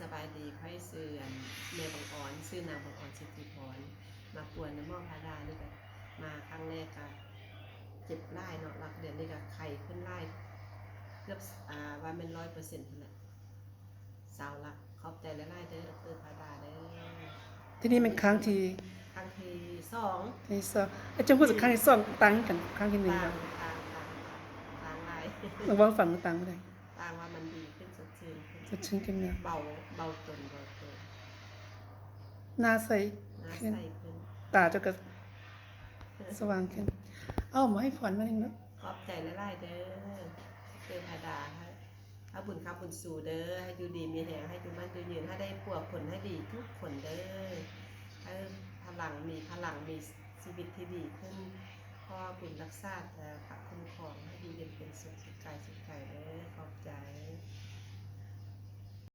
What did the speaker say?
สบายดีไพ่เสื่อเมย์บางอ่อนซื้อนางบางอ่อนสิทธิพรมาปวนน้ำมอพาดานี่ก็มาครั้งแรกก็เจ็บไล่เนาะหลักเดือนนี่ก็ไข่ขึ้นไล่เกือบว่าเป็น100%นั่นแหละสาวละขอบใจไล่เด้อดรพาดาเด้อที่นี่เป็นครั้งที่ครั้งที่สองที่สองอาจารย์พูดสักครั้งที่สองต่างกันครั้งที่หนึ่ง ต่าง ครับ ต่างไล่ ระวังฝั่งต่างไม่ได้ ต่างว่ามันดีขึ้นสดชื่นขึ้น สดชื่นขึ้นเนี่ย เบาตนหน้าใส น้า ขึ้น ใสขึ้น ตาเจะก็สว่างขึ้นเอามาให้ฝนมาหนึ่งเนาะ ขอบใจไล่เด้อเด้อพาดาให้ถ้าบุญคำบุญสู่เด้อให้ดูดีมีแหงให้ดูมั่นดูยืนให้ได้พวกผลให้ดีทุกคนเด้อให้พลังมีชีวิตที่ดีขึ้นพ่อบุญรักษาแต่พระคุ้มครองให้ดีเย็นเป็นสุขสุขกายสุขใจเด้อขอบใจ